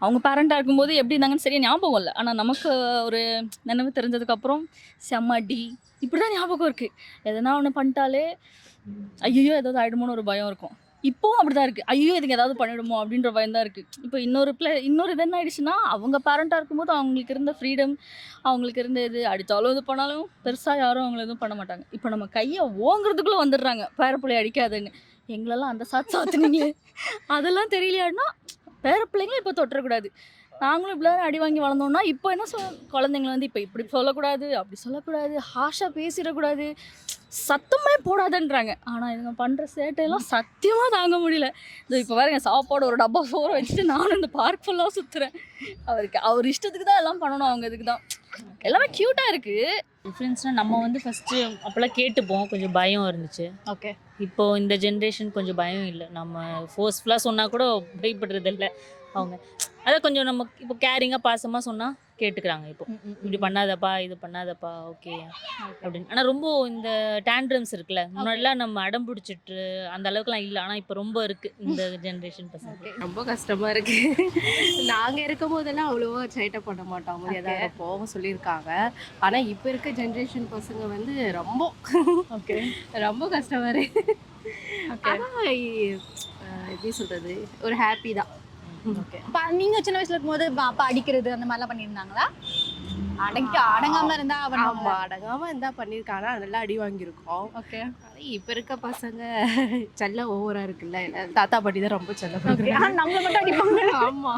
அவங்க பேரண்டா இருக்கும்போது எப்படி இருந்தாங்கன்னு சரியா ஞாபகம் இல்ல. ஆனா நமக்கு ஒரு நினைவு தெரிஞ்சதுக்கப்புறம் செம்ம அடி. இப்படிதான் ஞாபகம் இருக்கு. எதனா ஒண்ணு பண்ணிட்டாலே, ஐய்யய்யோ! ஏதாவது ஆயிடுமோன்னு ஒரு பயம் இருக்கும். இப்பவும் அப்படிதான் இருக்கு. ஐய்யய்யோ! இதுங்க ஏதாவது பண்ணிடுமோ அப்படின்ற பயம் தான் இருக்கு. இப்போ இன்னொரு இது என்ன ஆயிடுச்சுன்னா, அவங்க பேரண்டா இருக்கும்போது அவங்களுக்கு இருந்த ஃப்ரீடம், அவங்களுக்கு இருந்த இது அடிச்சாலும் இது பண்ணாலும் பெருசா யாரும் அவங்கள எதுவும் பண்ண மாட்டாங்க. இப்போ நம்ம கைய ஓங்குறதுக்குள்ள வந்துடுறாங்க. பேர புள்ளைய அடிக்காதன்னு. எங்களெல்லாம் அந்த சாத்து சாத்துனீங்களே! அதெல்லாம் தெரியலையான்னா, பேர பிள்ளைங்கள இப்போ தொட்டுறக்கூடாது. நாங்களும் இப்படிலாம் அடி வாங்கி வளர்ந்தோம்னா, இப்போ என்ன குழந்தைங்கள வந்து இப்போ இப்படி சொல்லக்கூடாது, அப்படி சொல்லக்கூடாது, ஹார்ஷா பேசிறக்கூடாது, சத்தமே போடாதன்றாங்க. ஆனா இதுங்க பண்ற சேட்டையெல்லாம் சத்தியமா தாங்க முடியல. இதோ இப்போ பாருங்க சாப்பாடு ஒரு டப்பா சோற வச்சுட்டு நானும் இந்த பார்க் ஃபுல்லா சுத்துறேன். அவர் இஷ்டத்துக்கு தான் எல்லாம் பண்ணணும். அவங்க இதுக்கு தான். எல்லாமே கியூட்டா இருக்கு. டிஃப்ரென்ஸ்னா நம்ம வந்து ஃபஸ்ட்டு அப்போலாம் கேட்டுப்போம். கொஞ்சம் பயம் இருந்துச்சு. ஓகே. இப்போ இந்த ஜென்ரேஷன் கொஞ்சம் பயம் இல்ல. நம்ம ஃபோர்ஸ்ஃபுல்லா சொன்னா கூட பயப்படுறதில்ல அவங்க. அதான் கொஞ்சம் நம்ம இப்போ கேரிங்கா, பாசமா சொன்னா கேட்டுக்கிறாங்க இப்போ. இப்படி பண்ணாதப்பா, இது பண்ணாதப்பா, ஓகே அப்படின்னு. ஆனா ரொம்ப இந்த டேண்ட்ரம்ஸ் இருக்குல்ல, முன்னாடிலாம் நம்ம அடம் பிடிச்சிட்டு அந்த அளவுக்குலாம் இல்ல. ஆனா இப்போ ரொம்ப இருக்கு இந்த ஜென்ரேஷன் பசங்க. ரொம்ப கஷ்டமா இருக்கு. நாங்க இருக்கும்போதெல்லாம் அவ்வளவா சேட்டை பண்ண மாட்டோம். அமைதியா தான் இருப்போம் சொல்லியிருக்காங்க. ஆனா இப்ப இருக்க ஜென்ரேஷன் பசங்க வந்து ரொம்ப ஓகே. ரொம்ப கஷ்டமா இருக்கு. ஆனா எப்படி சொல்றது? ஒரு ஹாப்பி தான். ஓகே. அப்ப நீங்க சின்ன வயசுல இருக்கும்போது அப்பா அடிக்கிறது அந்த மாதிரிலாம் பண்ணியிருந்தாங்களா? அடங்காம இருந்தா ஆமா, அடங்காம இருந்தா பண்ணியிருக்காங்க. ஆனா நல்லா அடி வாங்கியிருக்கோம். ஓகே. ஆனா இப்ப இருக்க பசங்க செல்லம் ஓவரா இருக்குல்ல. தாத்தா பாட்டி தான் ரொம்ப செல்லம் ஓகே. ஆனா நம்மள மட்டும் அடிப்பாங்க. ஆமா.